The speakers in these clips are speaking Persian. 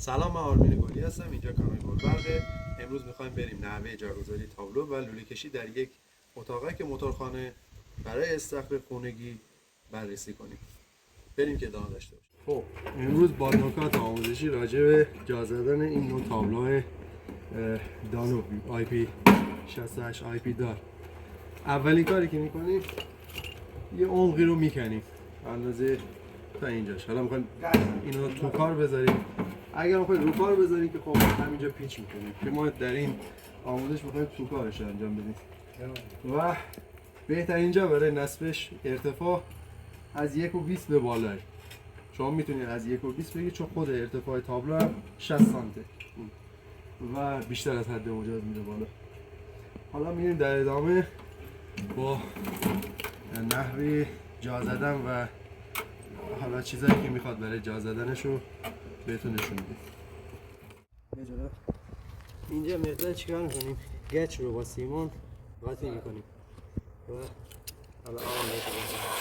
سلام، من آرمین گلی هستم. اینجا کانال گلبرقه. امروز میخوایم بریم نحوه جاگذاری تابلو و لوله کشی در یک اتاقک موتورخانه برای استخر خونگی بررسی کنیم. بریم که ادامه داشته باشیم. خب امروز با نکات آموزشی راجع به جا زدن این نوع تابلو دانو آی پی 68 آی پی دار. اولین کاری که میکنیم یه عمقی رو میکنیم اندازه تا اینجاش. حالا میخوایم اینو تو کار بذاریم. اگر میخواید رو کار بذاریم که خب همینجا پیچ میکنیم که ما در این آموزش میخوایم تو کارش انجام بدیم. و بهترین جا برای نصبش ارتفاع از 1.20 به بالای. شما میتونید از 1.20 بگید چون خود ارتفاع تابلو هم 60 سانته و بیشتر از حد مجاز میره بالا. حالا میریم در ادامه با نحوه جا زدن و حالا چیزایی که میخواد برای جا زدنش رو بهتون نشون میدیم. اینجا مقدار چیکار میکنیم؟ گچ رو با سیمان قاطی میکنیم و حالا آن بکنیم.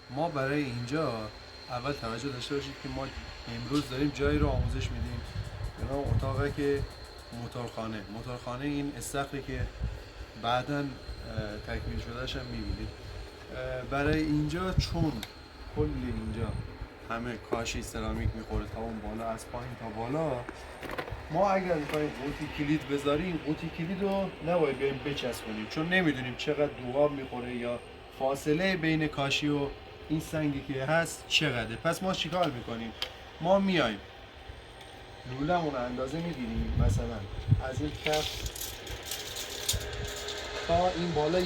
ما برای اینجا اول توجه داشته باشید که ما امروز داریم جایی رو آموزش میدیم به نام اتاقک موتورخانه این استخری که بعداً تکمیل شدهش هم میبینید. برای اینجا چون کل اینجا همه کاشی سرامیک میخوره تا اون بالا، از پایین تا بالا، ما اگر میخوایم قوطی کلید بذاریم قوطی کلید رو نباید بیایم بچسبونیم چون نمیدونیم چقدر دوغاب میخوره یا فاصله بین کاشی و این سنگی که هست چقدره. پس ما چیکار میکنیم؟ ما میایم لوله‌مون اندازه میگیریم، مثلا از این کف تا این بالا 1.20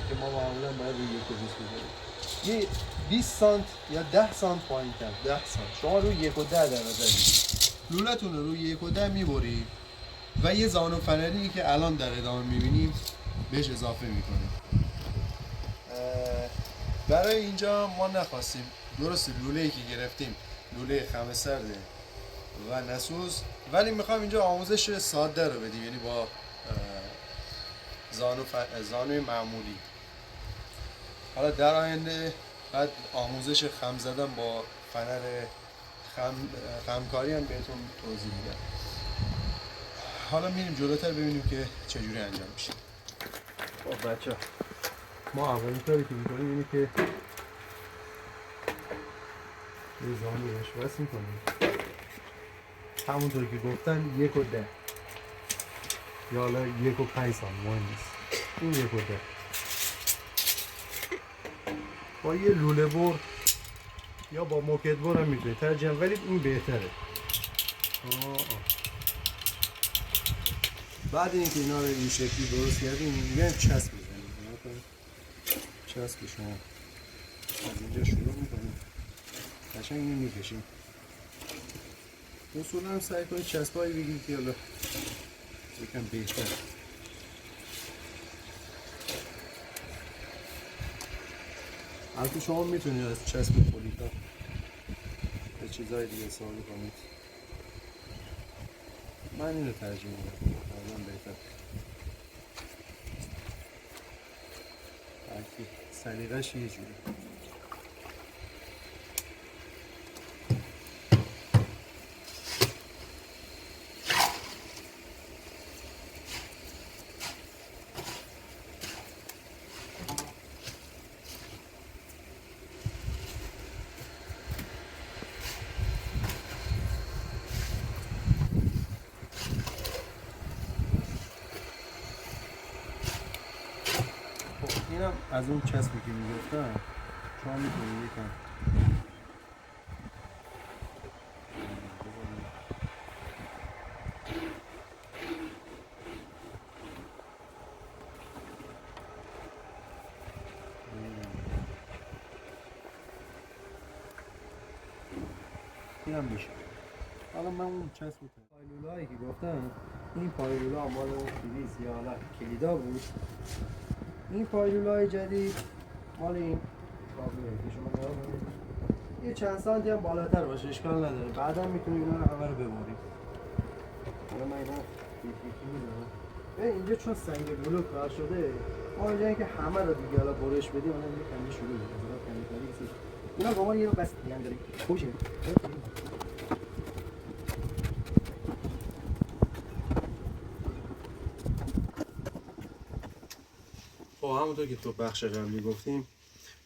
که ما معمولا باید روی 1.20 بذاریم. یه 20 سانت یا 10 سانت پایین تر، 10 سانت شما روی 1.10 در نظر بگیرید. لوله‌تون رو روی 1.10 میبرید و یه زانو فنری که الان در ادامه میبینیم بهش اضافه میکنیم. برای اینجا ما نخواستیم، درسته لوله‌ای که گرفتیم لوله خم سرده و نسوز، ولی میخوام اینجا آموزش ساده رو بدیم، یعنی با زانوی معمولی. حالا در آینده بعد آموزش خم زدن با فنر خمکاری هم بهتون توضیح میدم. حالا میریم جلوتر ببینیم که چجوری انجام میشه. خب بچه ما اولین کاری که میکنیم اینه که یه زانو روش وصل میکنیم، همونطور که گفتم 1.10 یا حالا 1.5 مهم نیست، این 1.10 با یه لوله بر یا با موکت بر هم میتونید ترجیحاً، ولی این بهتره. بعد اینکه اینا رو این شکلی درست کردیم میگم چسب بزنیم. چسب شما از اینجا شروع میکنیم قشنگ اینو میکشیم. اصولا هم سعی کنید چسبایی بگیرید که حالا یکم بهتر. البته شما میتونید از چسب پولیتا به چیزهای دیگه استفاده کنید. من اینو ترجیح میدم، بعداً بهتر. بلکه سلیقه‌اش یه جوری. از اون چسبی که میگفتم شما میتونید یکم این هم میشه. حالا من اون چسب پایلولایی که گفتم، این پایلولا مال اون فریز یا حالا کلیدا بود. این پایلولای جدید مال این کابلیه که شما نگاه کنید یه چند سانتی هم بالاتر باشه اشکال نداره، بعدا میتونید اینا رو همه رو ببرید. حالا من اینا یکی میدونم اینجا چون سنگ بلوک کار شده، ما جایی که همه رو دیگه حالا برش بدیم اونم یه کمی شروع میشه. اینا با ما یه بس دیگه هم داریم خوشه. خب همونطور که تو بخش قبلی گفتیم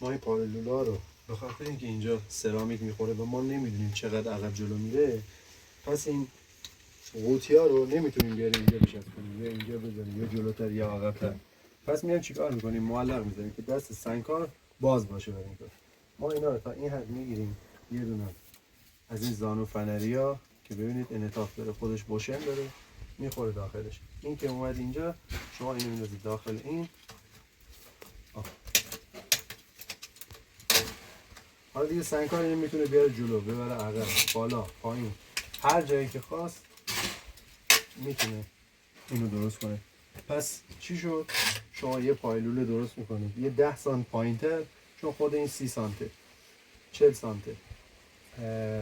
ما این پایلولا رو به خاطر اینکه اینجا سرامیک میخوره و ما نمیدونیم چقدر عقب جلو میره، پس این قوطی ها رو نمیتونیم بیاریم اینجا بچسبونیم یا اینجا بذاریم یا جلوتر یا عقب‌تر. پس میایم چیکار میکنیم؟ معلق میذاریم که دست سنگکار باز باشه برای این کار. ما اینا رو تا این حد میگیریم، یه دونه از این زانو فنریا که ببینید انعطاف داره، خودش بوشن داره، میخوره داخلش. این که اومد اینجا شما اینو میندازید داخل این. حالا دیگه سنگکار اینو میتونه بیاره جلو، ببره عقب، بالا، پایین، هر جایی که خواست میتونه اینو درست کنه. پس چی شد؟ شما یه پایلوله درست میکنید یه 10 سانت پایینتر، چون خود این 30 سانته 40 سانته.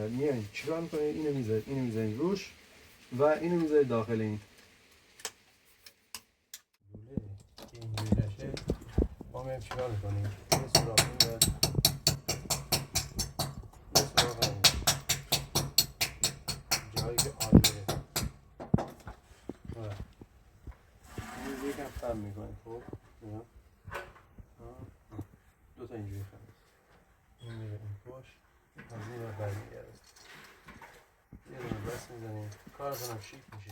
میایین چیکار میکنید؟ اینو میذارید روش و اینو میذارید داخل این لوله که اینجوری نشه. ما میایم چیکار میکنیم؟ یه سوراخ میذاریم، یه سوراخ هم جایی که آن میره اینو یکم خم میکنیم. خب دو تا اینجوری خم، این میره این پشت، از این رو برمیگرده، یه دونه بس میزنیم، کارتون هم شیک میشه.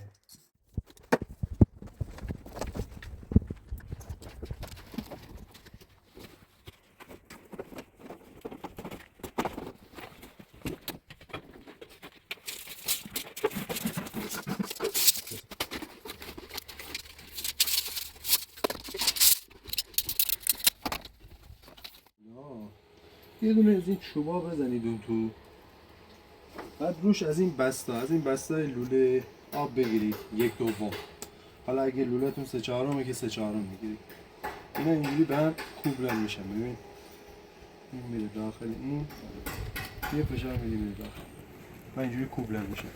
یه دونه از این چوبا بزنید اون تو، بعد روش از این بسته لوله آب بگیرید 1/2. حالا اگه لوله‌تون 3/4 که 3/4 میگیرید. اینا اینجوری به هم کوبلن میشن. ببین این میره داخل این، یه فشار میره داخل و اینجوری کوبلن میشن.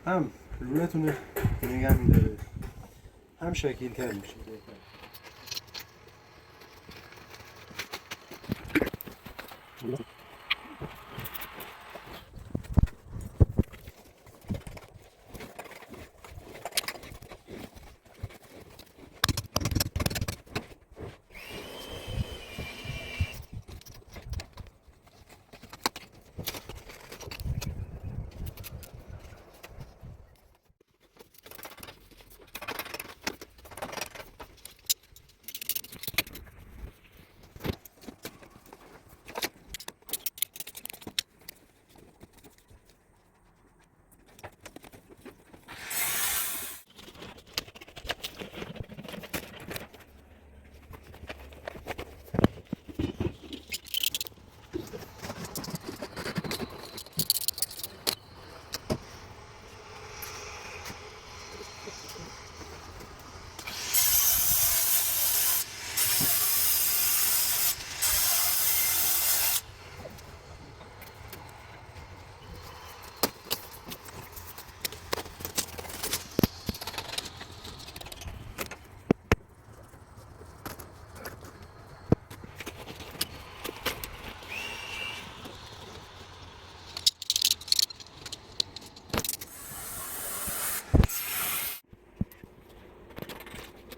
هم لوله‌تون نگه میداره، هم شکیل‌تر میشه.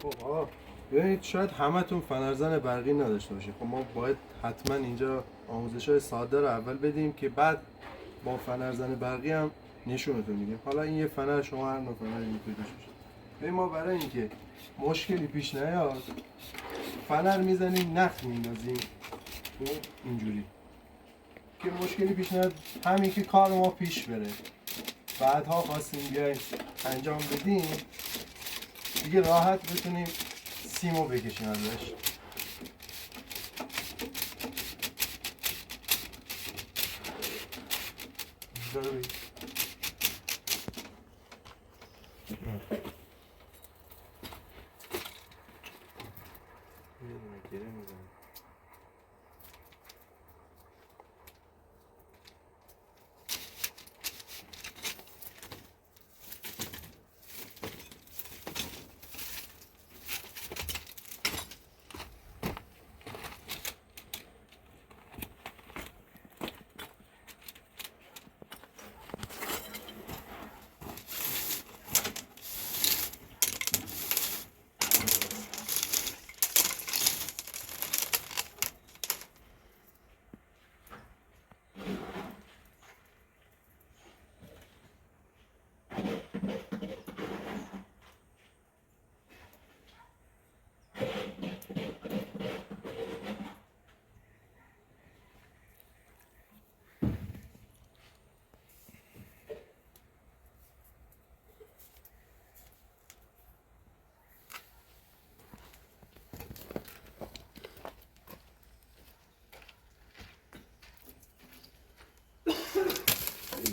خب ببینید شاید همتون فنرزن برقی نداشته باشید. خب ما باید حتما اینجا آموزش‌های ساده رو اول بدیم که بعد با فنرزن برقی هم نشونتون میدیم. حالا این یه فنر، شما هر نوع فنری میتونید داشته باشید. ما برای اینکه مشکلی پیش نیاد فنر میزنیم نخ میندازیم اینجوری که مشکلی پیش نیاد، همین که کار ما پیش بره. بعدها خواستیم بیایم انجام بدیم دیگه راحت بتونیم سیمو بکشیم ازش.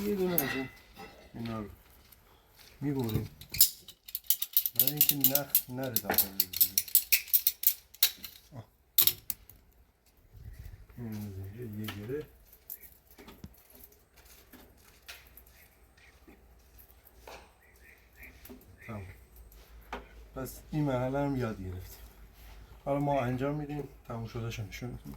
یه دونه از اینا رو میبریم برای اینکه نخ نره داخل یه گره تمام. پس این مرحله هم یاد گرفتیم. حالا ما انجام میدیم، تموم شده شو نشون میدیم.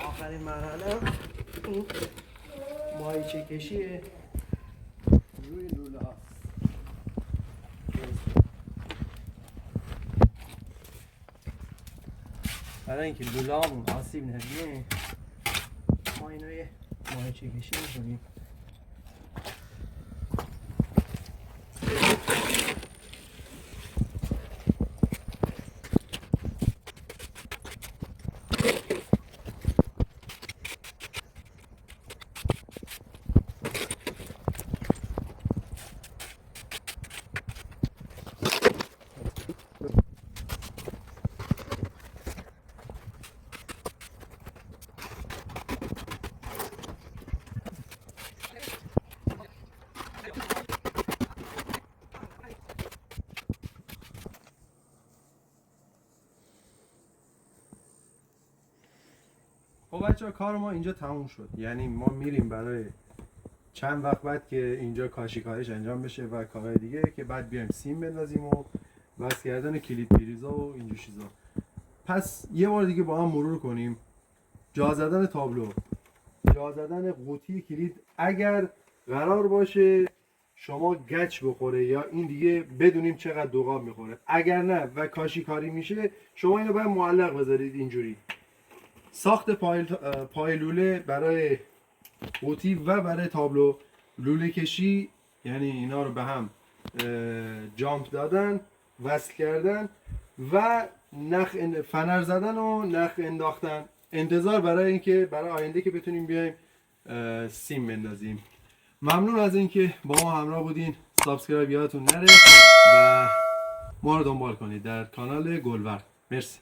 آخرین مرحله این ماهیچه کشیه روی لوله هاست. برای اینکه لوله هامون آسیب نبینه ما اینو یه ماهیچه کشی میکنیم. خب بچه ها کار ما اینجا تموم شد. یعنی ما میریم برای چند وقت بعد که اینجا کاشیکاریش انجام بشه و کارهای دیگه که بعد بیایم سیم بندازیم و وصل کردن کلید پریزا و اینجور چیزا. پس یه بار دیگه با هم مرور کنیم. جا زدن تابلو، جا زدن قوطی کلید اگر قرار باشه شما گچ بخوره یا این دیگه بدونیم چقدر دوغاب میخوره، اگر نه و کاشیکاری میشه شما اینو باید معلق بذارید اینجوری. ساخت پای لوله برای قوطی و برای تابلو، لوله کشی یعنی اینا رو به هم جامپ دادن، وصل کردن و نخ فنر زدن و نخ انداختن. انتظار برای اینکه برای آینده که بتونیم بیایم سیم بندازیم. ممنون از اینکه با ما همراه بودین. سابسکرایب یادتون نره و ما رو دنبال کنید در کانال گلورد. مرسی.